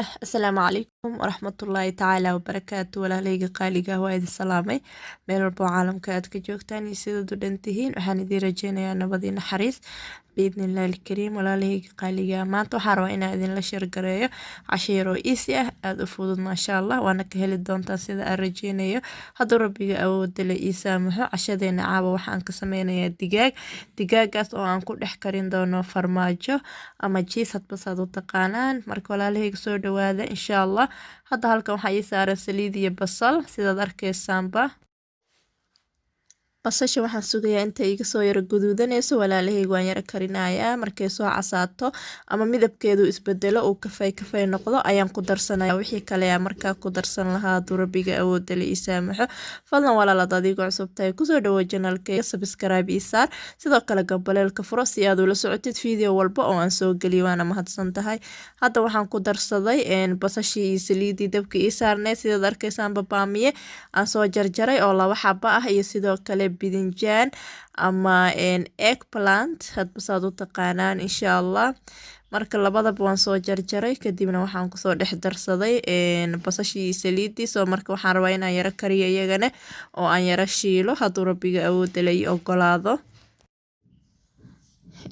Asalaamu calaykum waraxmatullaahi tacaala wabarakaatu walaaleyga qaaliga ah waa idin salaamay meel walba oo caalamka aad ka joogtaan iyo sidaad u dhan tihiin waxaan idiin rajeynayaa nabad iyo naxariis biidnillaahi alkariim walaaleyga qaaliga ah maanta waxaan rabaa inaan idinla sheergareeyo casho yar oo easy ah aad u fudud maasha allah waana ka heli doontaan sida aan rajeynayo hadduu rabbiga awoodda la ii saamaxo cashadeena caawa waxaan ka sameynayaa digaagaas oo aan ku dhex karin doono farmaajo ama jiis hadba saad u taqaanaan marka walaalahayga soo dhawaada insha allah hadda halkan waxaa ii saaran saliid iyo basal sidaad arkaysaanba basasha waxaan sugayaa inta iga soo yara guduudanayso walaalahayga waan yara karinayaa markay soo casaato ama midabkeedu isbedelo uu kafay noqdo ayaan ku darsanaya wixii kale ayaa markaa ku darsan lahaa hadduu rabbiga awoodda la ii saamaxo fadlan walaalad adigo cusub tahay kusoo dhawo janaalkayga subscribe ii saar sidoo kale gambaleelka furo si aad ula socotid video walba oo aan soo geliyo waana mahadsan tahay hadda waxaan ku darsaday basashii iyo saliidii dabka ii saarnay sidaad arkaysaan baamiye aan soo jarjaray oo 2 xabo ah iyo sidoo kale bidinjaan ama eggplant hadba saad u taqaanaan insha allah marka labadaba waan soo jarjaray kadibna waxaan kusoo dhex darsaday basashii saliidii soo marka waxaan rabaa inaan yara kariyo iyagana oo aan yara shiilo hadduu rabbiga awoodda la ii ogolaado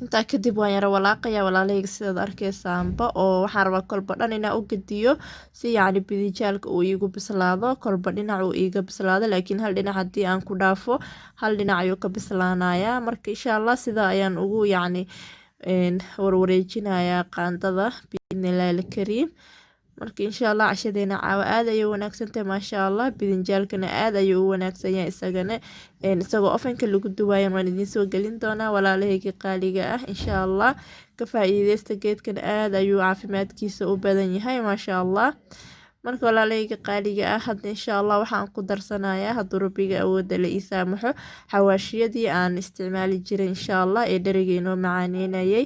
intaa kadib waan yara walaaqayaa walaalahayga sidaad arkaysaanba oo waxaan rabaa kolba dhan inaan u gediyo si yacni bidijaalka uu iigu bislaado kolba dhinac uu iiga bislaado laakiin hal dhinac haddii aan ku dhaafo hal dhinac ayuu ka bislaanayaa marka insha allah sidaa ayaan ugu yacni warwareejinayaa qaandada biidnillaahi alkariim marka insha allah cashadeena caawa aad ayay u wanaagsantahay maasha allah bidinjaalkana aad ayuu u wanaagsan yahay isagana isagoo ofanka lagu duwaayan waan idiin soo gelin doonaa walaalahayga qaaliga ah insha allah ka faa'iideysta geedkan aad ayuu caafimaadkiisa u badan yahay maasha allah marka walaalahayga qaaliga ah hadda insha allah waxaan ku darsanayaa hadduu rabbiga awoodda la ii saamaxo xawaashiyadii aan isticmaali jiray insha allah ee dheriga inoo macaaneynayay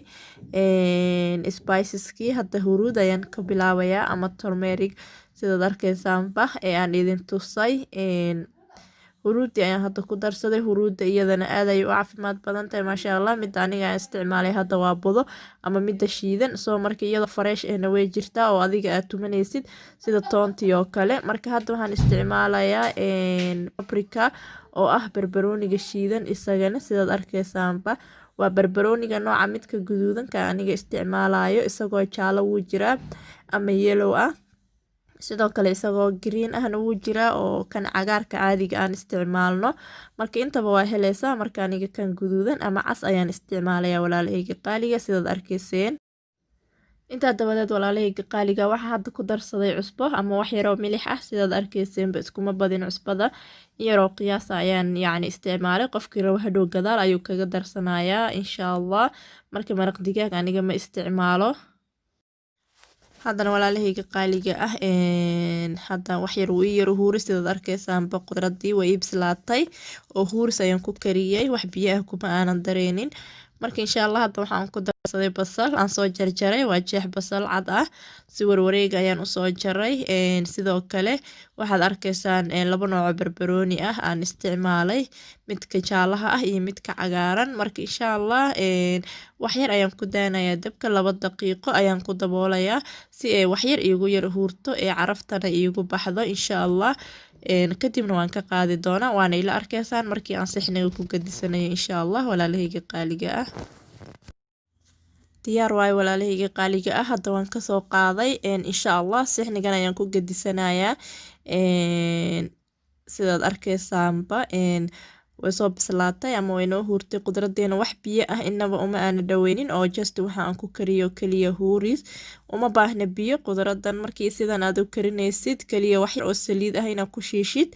spiceskii hadda huruud ayaan ka bilaabayaa ama turmeric sidaad arkaysaanba ee aan idin tusay huruudii ayaan hadda ku darsaday huruudda iyadana aad ayay u caafimaad badan tahay maasha allah midda aniga aan isticmaalay hadda waa budo ama midda shiidan soo marka iyadoo fresh ahna way jirtaa oo adiga aad tumanaysid sida toontii oo kale marka hadda waxaan isticmaalayaa paprika oo ah barbarooniga shiidan isagana sidaad arkaysaanba waa barbarooniga nooca midka guduudanka aniga isticmaalayo isagoo jaalo wuu jiraa ama yellow ah sidoo kale isagoo green ahna wuu jiraa oo kan cagaarka caadiga aan isticmaalno marka intaba waa helaysaa marka aniga kan guduudan ama cas ayaan isticmaalayaa walaalahayga qaaliga sidaad arkayseen intaa dabadeed walaalahayga qaaliga waxaa hadda ku darsaday cusbo ama wax yaroo milix ah sidaad arkayseenba iskuma badin cusbada yaroo qiyaasa ayaan yacni isticmaalay qofkii rabo hadhow gadaal ayuu kaga darsanayaa insha allah marka maraq digaag aniga ma isticmaalo haddana walaalahayga qaaliga ah hadda wax yar uu ii yaro huuris sidaad arkaysaanba qudradii way ii bislaatay oo huuris ayaan ku kariyey wax biyo ah kuma aanan dareenin marka insha allah hadda waxaan ku darsaday basal aan soo jarjaray waa jeex basal cad ah si warwareega ayaan usoo jaray sidoo kale waxaad arkaysaan 2 nooc oo barbarooni ah aan isticmaalay midka jaalaha ah iyo midka cagaaran marka insha allah wax yar ayaan ku daanayaa dabka 2 daqiiqo ayaan ku daboolayaa si ay wax yar iigu yar huurto ee caraftana iigu baxdo insha allah kadibna waan ka qaadi doonaa waana ila arkaysaan markii aan sixniga ku gadisanayo insha allah walaalahayga qaaliga ah diyaar waayo walaalahayga qaaliga ah hadda waan kasoo qaaday insha allah sixnigan ayaan ku gadisanayaa sidaad arkaysaanba way soo bislaatay ama way noo huurtay qudradeena wax biyo ah inaba uma aana dhaweynin oo just waxa aan ku kariyo kaliya huuris uma baahna biyo qudradan markii sidan aad u karinaysid kaliya wax yar oo saliid ah inaad ku shiishid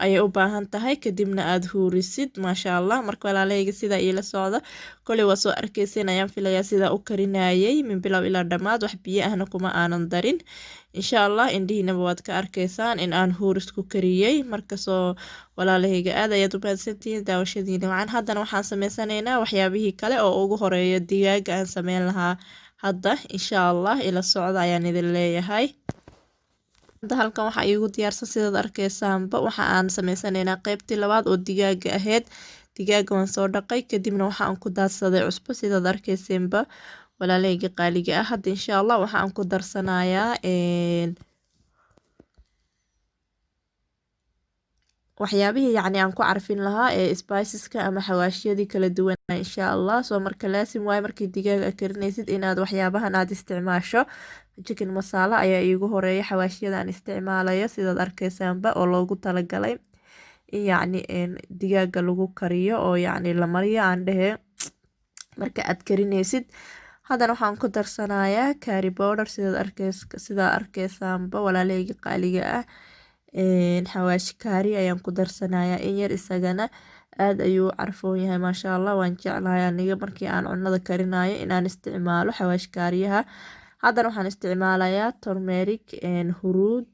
ayay u baahan tahay kadibna aad huurisid maasha allah marka walaalahayga sidaa iila socda koley waa soo arkayseen ayaan filayaa sidaa u karinayay min bilow ilaa dhammaad wax biyo ahna kuma aanan darin insha allah indhihiinaba waad ka arkaysaan in aan huuris ku kariyey markasoo walaalahayga aad ayaad u mahadsantihiin daawashadiina wacan haddana waxaan sameysanaynaa waxyaabihii kale oo ugu horeeya digaaga aan sameyn lahaa hadda insha allah ila socda ayaan idin leeyahay hadda halkan waxaa iigu diyaarsan sidaad arkaysaanba waxa aan sameysanaynaa qaybtii labaad oo digaaga ahayd digaaga waan soo dhaqay kadibna waxaan ku daadsaday cusbo sidaad arkayseenba walaalahayga qaaliga ah. Hadda insha Allah waxaan ku darsanayaa waxyaabihii yacni aan ku carfin lahaa ee spiceska ama xawaashiyadii kala duwan insha Allah. soo marka laasim waaye markii digaaga aad karinaysid inaad waxyaabahan aad isticmaasho. chicken masala ayaa iigu horeeya xawaashiyada aan isticmaalayo sidaad arkaysaanba oo loogu talagalay in yacni digaaga lagu kariyo oo yacni la mariyo aan dhehe marka aad karinaysid. haddana waxaan ku darsanayaa curry powder sidaa arkaysaanba walaalahayga qaaliga ah. xawaashi kaari ayaan ku darsanayaa in yar, isagana aad ayuu u carfoon yahay maasha Allah. waan jeclahay aniga markii aan cunada karinayo inaan isticmaalo xawaashi kaariyaha. haddana waxaan isticmaalayaa turmeric huruud.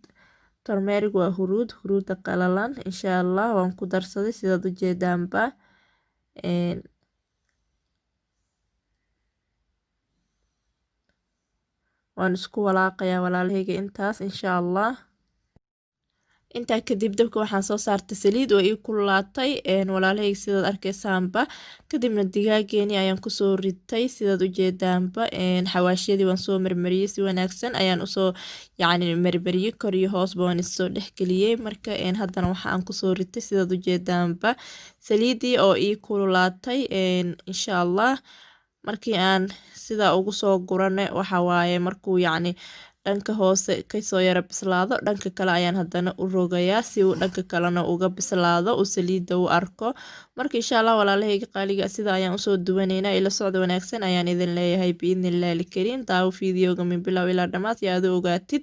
turmeric waa huruuda qalalan insha Allah waan ku darsaday sidaad u jeedaanba. waan isku walaaqayaa walaalahayga intaas insha Allah. intaa kadib dabka waxaan soo saartay saliid oo ii kululaatay walaalahayga sidaad arkaysaanba. kadibna digaageeni ayaan kusoo ritay sidaad u jeedaanba. xawaashiyadii waan soo marmariyey si wanaagsan ayaan usoo yacni marmariyey kor iyo hoosba waan isoo dhexgeliyey. marka haddana waxaan kusoo ritay sidaad u jeedaanba saliidii oo ii kululaatay insha Allah. markii aan sidaa ugu soo gurane waxa waaye markuu yacni dhanka hoose kasoo yara bislaado dhanka kale ayaan haddana u rogayaa si uu dhanka kalena uga bislaado uu saliida u arko. marka insha Allah walaalahayga qaaliga sida ayaan usoo duwanaynaa. ila socdo wanaagsan ayaan idin leeyahay biidnillahi alkariim. daawo fiidiyoga min bilow ilaa dhammaad si aad u ogaatid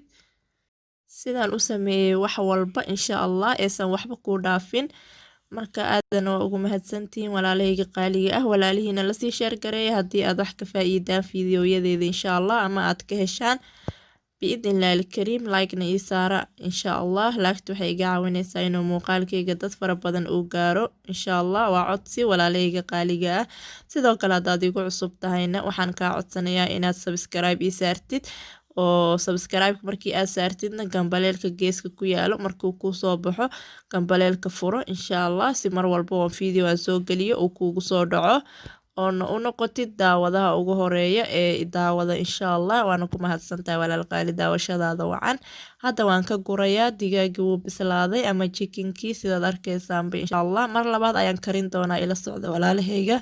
sidaan u sameeyey wax walba insha Allah aysan waxba ku dhaafin. marka aadan waa ugu mahadsantihiin walaalahayga qaaliga ah. walaalihiina lasii sheer gareeya haddii aad wax ka faa'iidaan fiidiyoyadeeda insha Allah ama aad ka heshaan biidnillahi alkariim. like-na ii saara insha Allah. laagta waxay iga caawinaysaa inuu muuqaalkayga dad fara badan uu gaaro insha Allah. waa codsi walaalahayga qaaliga ah. sidoo kale haddaad igu cusub tahayna waxaan kaa codsanayaa inaad subscribe ii saartid oo subscribe markii aad saartidna gambaleelka geeska ku yaalo markuu kuu soo baxo gambaleelka furo insha Allah si mar walba oo video aan soo geliyo uu kuugu soo dhaco oona u noqotid daawadaha ugu horeeya ee daawada insha Allah. waana ku mahadsantahay walaal qaali daawashadaada wacan. hadda waan ka gurayaa digaagii wuu bislaaday ama chickenkii sidaad arkaysaanba insha Allah. mar labaad ayaan karin doonaa ila socda walaalahayga.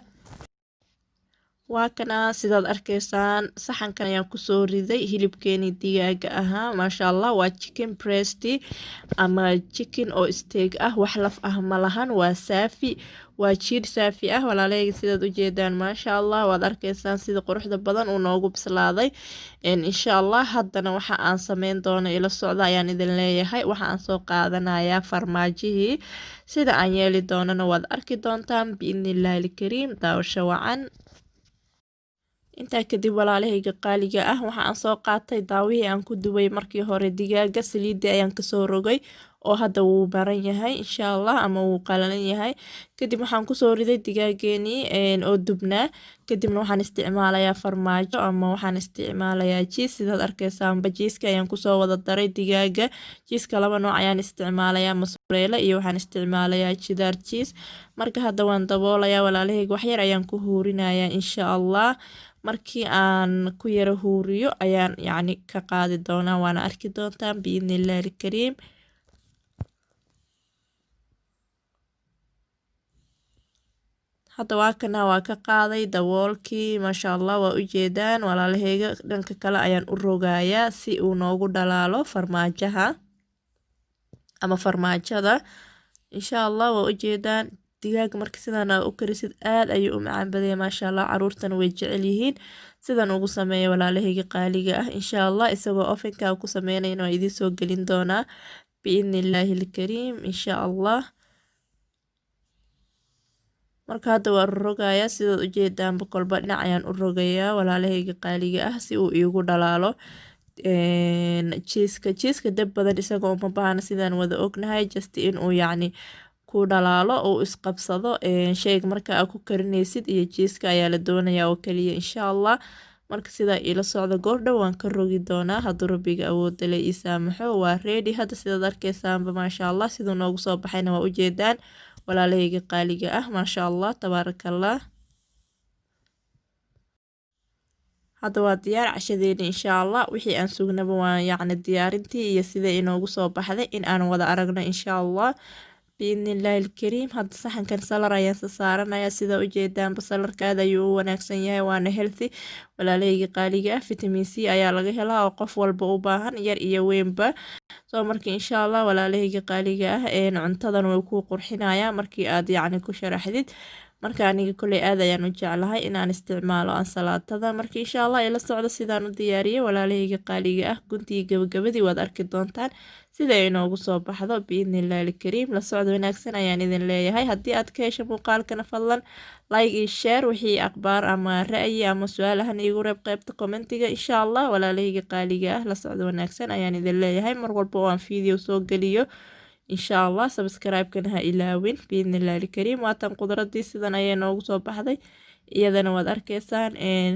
waa kana sidaad arkaysaan saxankan ayaan kusoo riday hilibkeenii digaaga ahaa maasha Allah. waa chicken breast ama chicken oo steak ah wax laf ah ma lahan. waa saafi waa jiir saafi ah walaalahayga sidaad u jeedaan maasha Allah. waad arkaysaan sida quruxda badan uu noogu bislaaday insha Allah. haddana waxa aan sameyn doono ila socda ayaan idin leeyahay. waxa aan soo qaadanayaa farmaajihii sida aan yeeli doonana waad arki doontaan biidnillahi alkariim. daawasho wacan. intaa kadib walaalahayga qaaliga ah waxa aan soo qaatay daawihii aan ku dubay markii hore digaaga saliidii ayaan kasoo rogay oo hadda wuu baran yahay insha Allah ama wuu qalalan yahay. kadib waxaan kusoo riday digaageenii oo dubnaa. kadibna waxaan isticmaalayaa farmaajo ama waxaan isticmaalayaa jiis sidaad arkaysaanba. jiiska ayaan kusoo wada daray digaaga. jiiska laba nooc ayaan isticmaalayaa mozzarella iyo waxaan isticmaalayaa cheddar cheese. marka hadda waan daboolayaa walaalahayga waxyar ayaan ku huurinayaa insha Allah. markii aan ku yara huuriyo ayaan yacni ka qaadi doonaa waana arki doontaan biidnillahi alkariim. hadda waa kana waa ka qaaday daboolkii maasha Allah. waa u jeedaan walaalahayga dhanka kale ayaan u rogayaa si uu noogu dhalaalo farmaajaha ama farmaajada insha Allah. waa u jeedaan digaaga marka sidaan aad u karisid aad ayuu u macaan badaya maasha Allah. caruurtana way jecel yihiin sidaan ugu sameeya walaalahayga qaaliga ah insha Allah. isagoo ovenka ku sameynayna waan idiin soo gelin doonaa biidnillahi alkariim insha Allah. marka hadda waa rogayaa sidaad u jeedaanba kolba dhinac ayaan u rogayaa walaalahayga qaaliga ah si uu iigu dhalaalo jiiska dab badan isagoo uma baahna sidaan wada ognahay just inuu yacni ku dhalaalo uu isqabsado shayga marka aad ku karinaysid iyo jiiska ayaa la doonayaa oo kaliya insha Allah. marka sidaa ila socda goordhow waan ka rogi doonaa hadduu rabbiga awoodda le ii saamaxo. waa ready hadda sidaad arkaysaanba maasha Allah. siduu noogu soo baxayna waa u jeedaan walaalahayga qaaliga ah maasha Allah tabaarakallah. hadda waa diyaar cashadeena insha allah. wixii aan sugnaba waa yacni diyaarintii iyo sida inoogu soo baxday in aan wada aragno insha allah biidnillaahi alkariim. hadda saxankan salar ayaan saaranaya sida ujeedaan basalarka aad ayuu u wanaagsan yahay waana healthy walaalahayga qaaliga ah vitamin c ayaa laga helaa oo qof walba u baahan yar iyo weynba. soo markii insha allah walaalahayga qaaliga ah cuntadan way kuu qurxinayaa markii aad yacni ku sharaxdid. marka aniga kolley aad ayaan u jeclahay inaan isticmaalo ansalaatada. marka insha allah ila socdo sidaan u diyaariyay walaalahayga qaaliga ah guntii gabagabadii waad arki doontaan sida inoogu soo baxdo biidnillaahi alkariim. la socdo wanaagsan ayaan idin leeyahay. haddii aad ka hesho muuqaalkana fadlan like iyo share. wixii akhbaar ama ra'yi ama su-aalahan iigu reeb qaybta commentiga insha allah walaalahayga qaaliga ah. la socdo wanaagsan ayaan idin leeyahay mar walba oo aan video soo geliyo insha allah. subscribe-kana ha ilaawin biidnillaahi alkariim. waatan qudradii sidan ayay noogu soo baxday iyadana waad arkaysaan.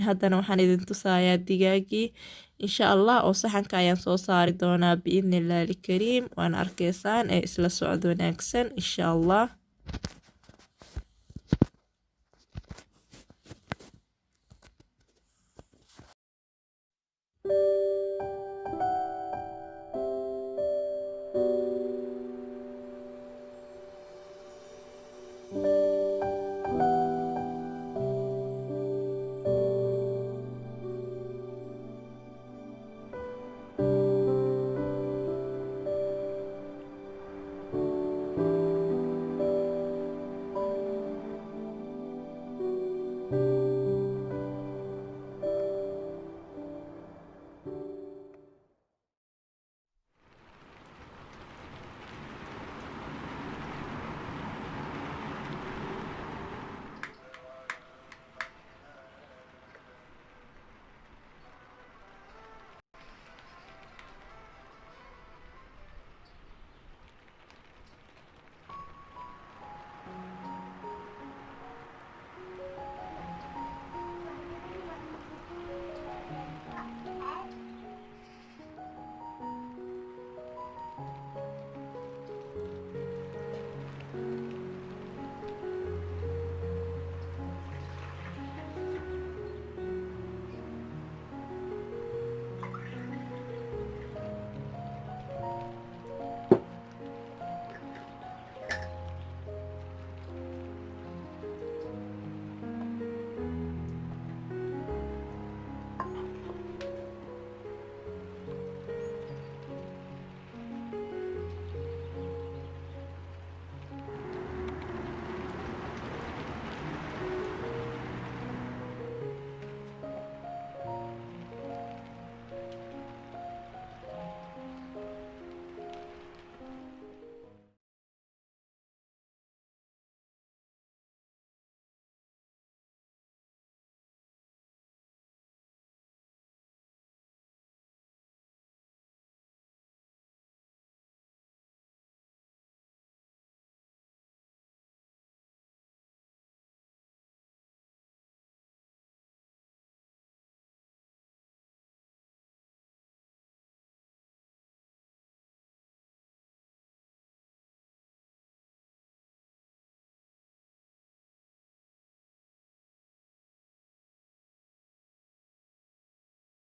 haddana waxaan idin tusayaa digaagii insha allah oo saxanka ayaan soo saari doonaa biidnillaahi alkariim. waana arkaysaan isla socdo wanaagsan insha allah.